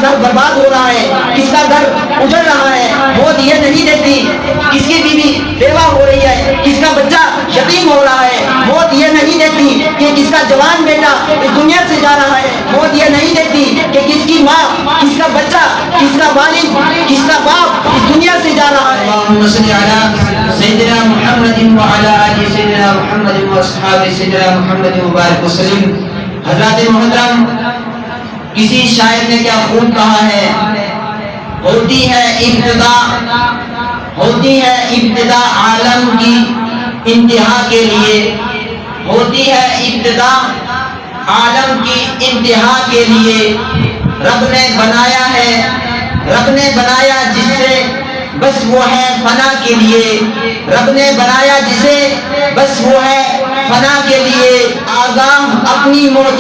گھر برباد ہو رہا ہے، کس کا گھر اجڑ رہا ہے، موت یہ نہیں دیکھتی کس کی بیوی بیوہ ہو رہی ہے، کس کا بچہ یتیم ہو رہا ہے، موت یہ نہیں دیکھتی کہ کس کا جوان بیٹا اس دنیا سے جا رہا ہے، موت یہ نہیں دیکھتی کہ کس کی ماں، کس کا بچہ، کس کا والد، کس کا باپ اس دنیا سے جا رہا ہے۔ اللهم صل على سيدنا محمد وعلى آل سيدنا محمد واصحاب سيدنا محمد مبارک وسلم۔ حضرات محترم، کسی شاعر نے کیا خوب کہا ہے، ہوتی ہے ابتدا عالم کی انتہا کے لیے، ہوتی ہے ابتدا عالم کی انتہا کے لیے، رب نے بنایا جس سے بس وہ ہے فنا کے لیے، رب نے بنایا جسے بس وہ ہے فنا کے لیے، آگاہ اپنی موت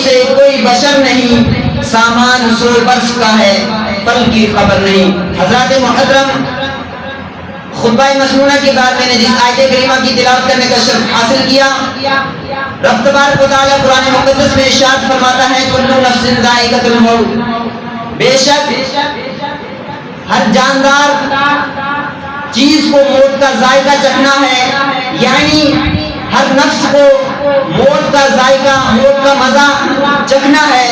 سے کوئی بشر نہیں، سامان 100 برس کا ہے پل کی خبر نہیں۔ حضرات محترم، خطبہ مسنونہ کے بعد میں نے جس آیت کریمہ کی تلاوت کرنے کا شرف حاصل کیا، رب تبارک و تعالیٰ قرآن مقدس میں ارشاد فرماتا ہے کل نفس ذائقۃ الموت، بے شک ہر جاندار چیز کو موت کا ذائقہ چکھنا ہے، یعنی ہر نفس کو موت کا ذائقہ، موت کا مزہ چکھنا ہے۔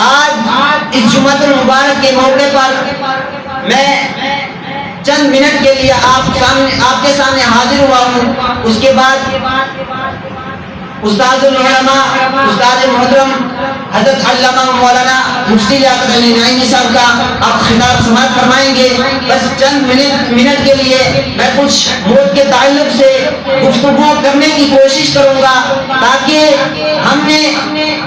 آج اس جمعۃ المبارک کے موقع پر میں چند منٹ کے لیے آپ کے سامنے حاضر ہوا ہوں، اس کے بعد استاد العلماء، استاد محترم حضرت علامہ مولانا مفتی لیاقت علی نعیمی صاحب کا آپ خطاب سماعت فرمائیں گے۔ بس چند منٹ کے لیے میں کچھ موت کے تعلق سے گفتگو کرنے کی کوشش کروں گا، تاکہ ہم نے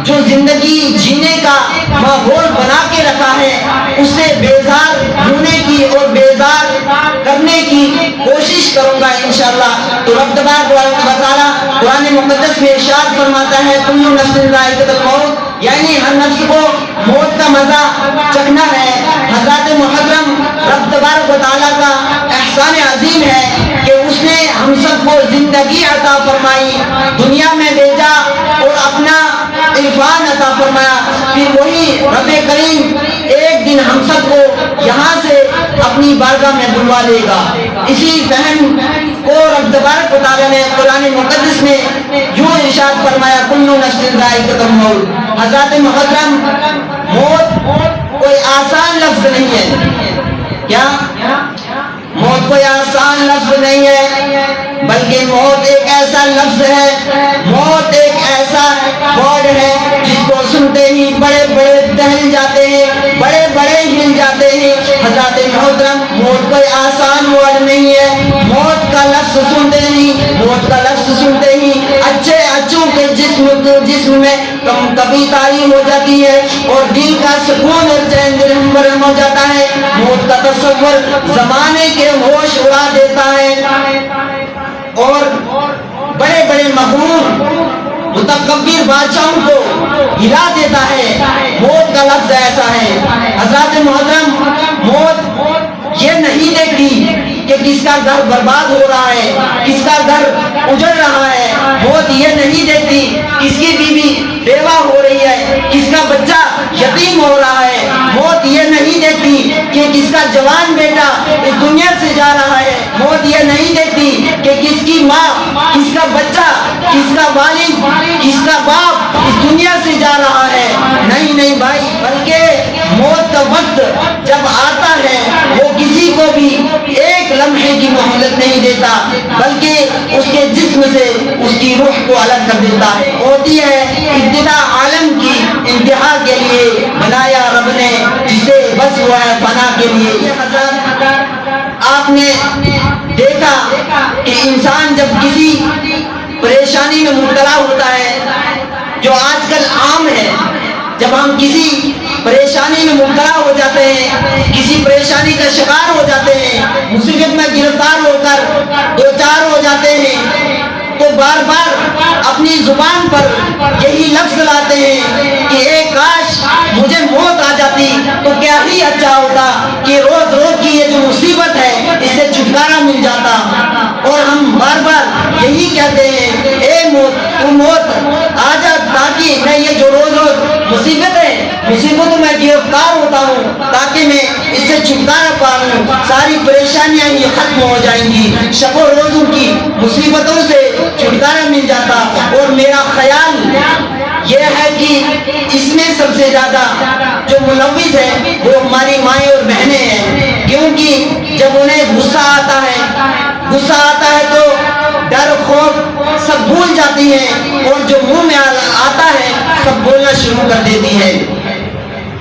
جو زندگی جینے کا ماحول بنا کے رکھا ہے اس سے بیزار ہونے کی اور بیزار کرنے کی کوشش کروں گا انشاءاللہ۔ تو رب تبارک و تعالیٰ قرآن مقدس میں ارشاد فرماتا ہے کل نفس ذائقۃ الموت، یعنی ہر نفس کو موت کا مزہ چکھنا ہے۔ حضرات محترم، رب تبارک و تعالیٰ کا احسان عظیم ہے کہ اس نے ہم سب کو زندگی عطا فرمائی، دنیا میں بھیجا اور اپنا عرفان عطا فرمایا، پھر وہی رب کریم ایک دن ہم سب کو یہاں سے اپنی بارگاہ میں بلوا لے گا۔ اسی فہم کو رب تبارک و تعالیٰ نے قرآن مقدس میں یوں ارشاد فرمایا کل نفس ذائقۃ الموت۔ حضرات محترم، موت کوئی آسان لفظ نہیں ہے، کیا موت کوئی آسان لفظ نہیں ہے، بلکہ موت ایک ایسا لفظ ہے، موت ایک ایسا ورڈ ہے جس کو سنتے ہی بڑے بڑے دہل جاتے ہیں، بڑے بڑے ہل جاتے ہیں۔ حضرات محترم، موت کوئی آسان ورڈ نہیں ہے، موت کا لفظ سنتے ہی اچھے اچھوں کے جسم میں کبھی تاری ہو جاتی ہے اور دل کا سکون اور چین درہم برہم ہو جاتا ہے۔ موت کا تصور زمانے کے ہوش اڑا دیتا ہے اور بڑے بڑے مغرور متکبر بادشاہوں کو ہلا دیتا ہے۔ موت کا لفظ ایسا ہے۔ حضرات محترم، موت یہ نہیں دیکھتی کہ کس کا گھر برباد ہو رہا ہے، کس کا گھر اجڑ رہا ہے، موت یہ نہیں دیکھتی کس کی بیوی بیوہ ہو رہی ہے، کس کا بچہ یتیم ہو رہا ہے، موت یہ نہیں دیکھتی کہ کس کا جوان بیٹا اس دنیا سے جا رہا ہے، موت یہ نہیں دیکھتی کہ کس کی ماں، کس کا بچہ، کس کا والد، کس کا باپ اس دنیا سے جا رہا ہے۔ نہیں بھائی، بلکہ موت کا وقت جب آتا ہے وہ کسی کو بھی ایک لمحے کی مہلت نہیں دیتا، بلکہ اس کے جسم سے اس کی روح کو الگ کر دیتا ہے۔ ہوتی ہے ابتدا عالم کی انتہا کے لیے، بنایا رب نے جسے بس وہ ہے فنا کے لیے۔ یہ حضرات، آپ نے دیکھا کہ انسان جب کسی پریشانی میں مبتلا ہوتا ہے، جو آج کل عام ہے، جب ہم کسی پریشانی میں مبتلا ہو جاتے ہیں، کسی پریشانی کا شکار ہو جاتے ہیں، مصیبت میں گرفتار ہو کر دو چار ہو جاتے ہیں، تو بار بار اپنی زبان پر یہی لفظ لاتے ہیں کہ اے کاش مجھے موت آ جاتی تو کیا ہی اچھا ہوتا، کہ روز روز کی یہ جو مصیبت ہے اس سے چھٹکارا مل جاتا۔ اور ہم بار بار یہی کہتے ہیں اے موت، تو موت آ جا تاکہ میں یہ جو روز روز مصیبتوں میں گرفتار ہوتا ہوں تاکہ میں اس سے چھٹکارا پاؤں. ساری پریشانیاں ہی ختم ہو جائیں گی. شب و روزوں کی مصیبتوں سے چھٹکارا مل جاتا. اور میرا خیال یہ ہے کہ اس میں سب سے زیادہ جو ملوث ہے وہ ہماری مائیں اور بہنیں ہیں، کیونکہ جب انہیں غصہ آتا ہے تو ڈر خوف سب بھول جاتی ہیں اور جو منہ میں آتا ہے سب بولنا شروع کر دیتی ہے.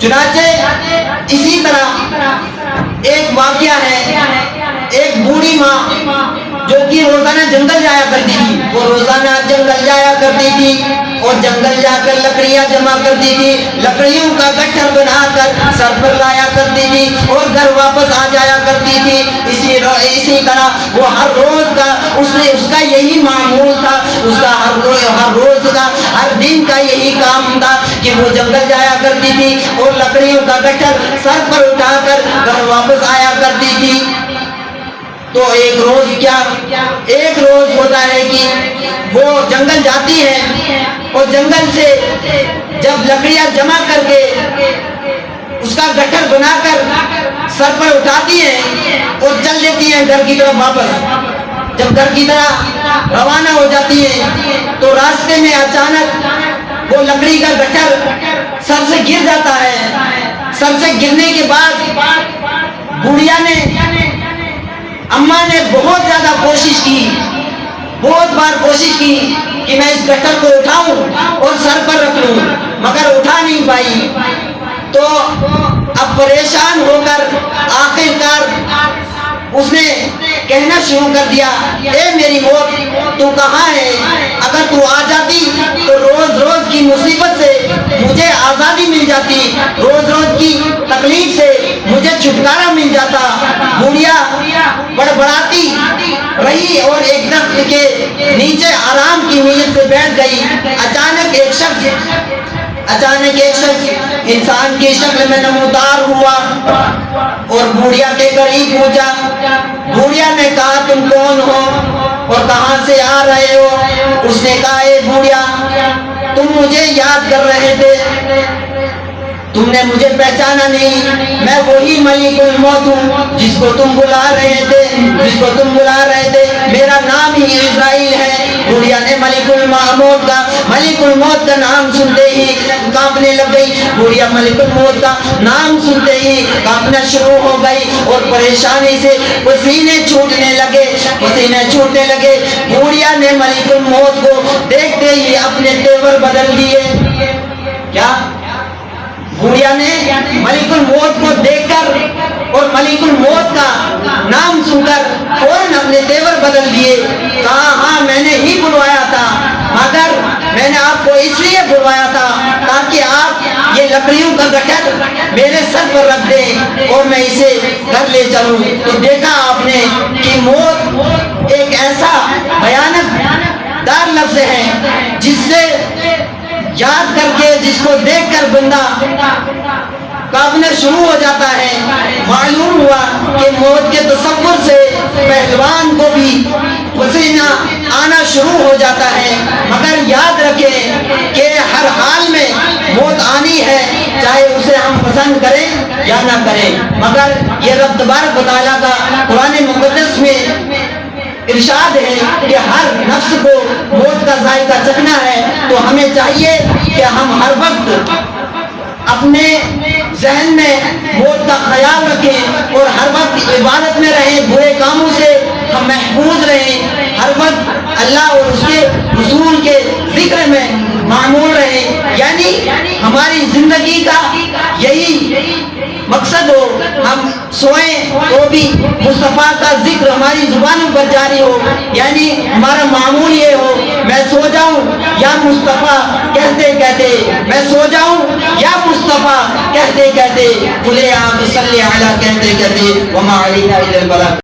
چنانچہ اسی طرح ایک واقعہ ہے. ایک بوڑھی ماں جو کہ روزانہ جنگل جایا کرتی تھی، وہ روزانہ جنگل جایا کرتی تھی اور جنگل جا کر لکڑیاں جمع کرتی تھی، لکڑیوں کا گٹھر بنا کر سر پر لایا کرتی تھی اور گھر واپس آ جایا کرتی تھی. اسی طرح وہ ہر روز کا اس کا یہی معمول تھا. اس کا ہر روز کا ہر دن کا یہی کام تھا کہ وہ جنگل جایا کرتی تھی اور لکڑیوں کا گٹھر سر پر اٹھا کر گھر واپس آیا کرتی تھی. تو ایک روز ہوتا ہے کہ وہ جنگل جاتی ہے اور جنگل سے جب لکڑیاں جمع کر کے اس کا گٹھر بنا کر سر پر اٹھاتی ہیں اور چل دیتی ہیں گھر کی طرف واپس. جب گھر کی طرح روانہ ہو جاتی ہیں تو راستے میں اچانک وہ لکڑی کا گٹھر سر سے گر جاتا ہے. سر سے گرنے کے بعد بڑھیا نے اماں نے بہت زیادہ کوشش کی، بہت بار کوشش کی کہ میں اس گٹھر کو اٹھاؤں اور سر پر رکھ لوں، مگر اٹھا نہیں پائی. تو اب پریشان ہو کر آخرکار اس نے کہنا شروع کر دیا، اے میری موت تو کہاں ہے؟ اگر تو آ جاتی تو روز کی مصیبت سے مجھے آزادی مل جاتی، روز کی تکلیف سے مجھے چھٹکارا مل جاتا. بوڑھیا بڑبڑاتی رہی اور ایک درخت کے نیچے آرام کی نیت سے بیٹھ گئی. اچانک ایک شخص انسان کی شکل میں نمودار ہوا اور بوڑھیا کے قریب پہنچا. بوڑھیا نے کہا، تم کون ہو اور کہاں سے آ رہے ہو؟ اس نے کہا، اے بوڑھیا، تم مجھے یاد کر رہے تھے، تم نے مجھے پہچانا نہیں. میں وہی ملک الموت ہوں جس کو تم بلا رہے تھے. میرا نام ہی عزرائیل ہے. بوڑھیا نے ملک الموت کا نام سنتے ہی کانپنے لگ گئی. بوڑھیا ملک الموت کا نام سنتے ہی کانپنا شروع ہو گئی اور پریشانی سے پسینے چھوٹنے لگے. بوڑھیا نے ملک الموت کو دیکھتے ہی اپنے تیور بدل دیے. کیا؟ بوڑھیا نے ملک الموت کو دیکھ کر اور ملک الموت کا نام سن کر فوراً اپنے تیور بدل دیے. کہا، ہاں میں نے ہی بلوایا تھا، مگر میں نے آپ کو اس لیے بلوایا تھا تاکہ آپ یہ لکڑیوں کا گٹھر میرے سر پر رکھ دیں اور میں اسے گھر لے چلوں. تو دیکھا آپ نے کہ موت ایک ایسا بھیانک دار لفظ ہے جس سے یاد کر کے، جس کو دیکھ کر بندہ کانپنا شروع ہو جاتا ہے. معلوم ہوا کہ موت کے تصور سے پہلوان کو بھی پسینہ آنا شروع ہو جاتا ہے. مگر یاد رکھیں کہ ہر حال میں موت آنی ہے، چاہے اسے ہم پسند کریں یا نہ کریں. مگر یہ رب تبارک و تعالیٰ کا قرآن مقدس میں ارشاد ہے کہ ہر نفس کو موت کا ذائقہ چکھنا ہے. تو ہمیں چاہیے کہ ہم ہر وقت اپنے ذہن میں موت کا خیال رکھیں اور ہر وقت عبادت میں رہیں، برے کاموں سے ہم محفوظ رہیں، ہر وقت اللہ اور اس کے رسول کے ذکر میں معمول رہیں. یعنی ہماری زندگی کا یہی مقصد ہو، ہم سوئیں تو بھی مصطفیٰ کا ذکر ہماری زبانوں پر جاری ہو. یعنی ہمارا معمول یہ ہو، میں سو جاؤں یا مصطفیٰ کہتے میں سو جاؤں یا مصطفیٰ کہتے کھلے عام صلی علی کہتے وما علینا الا البلاغ.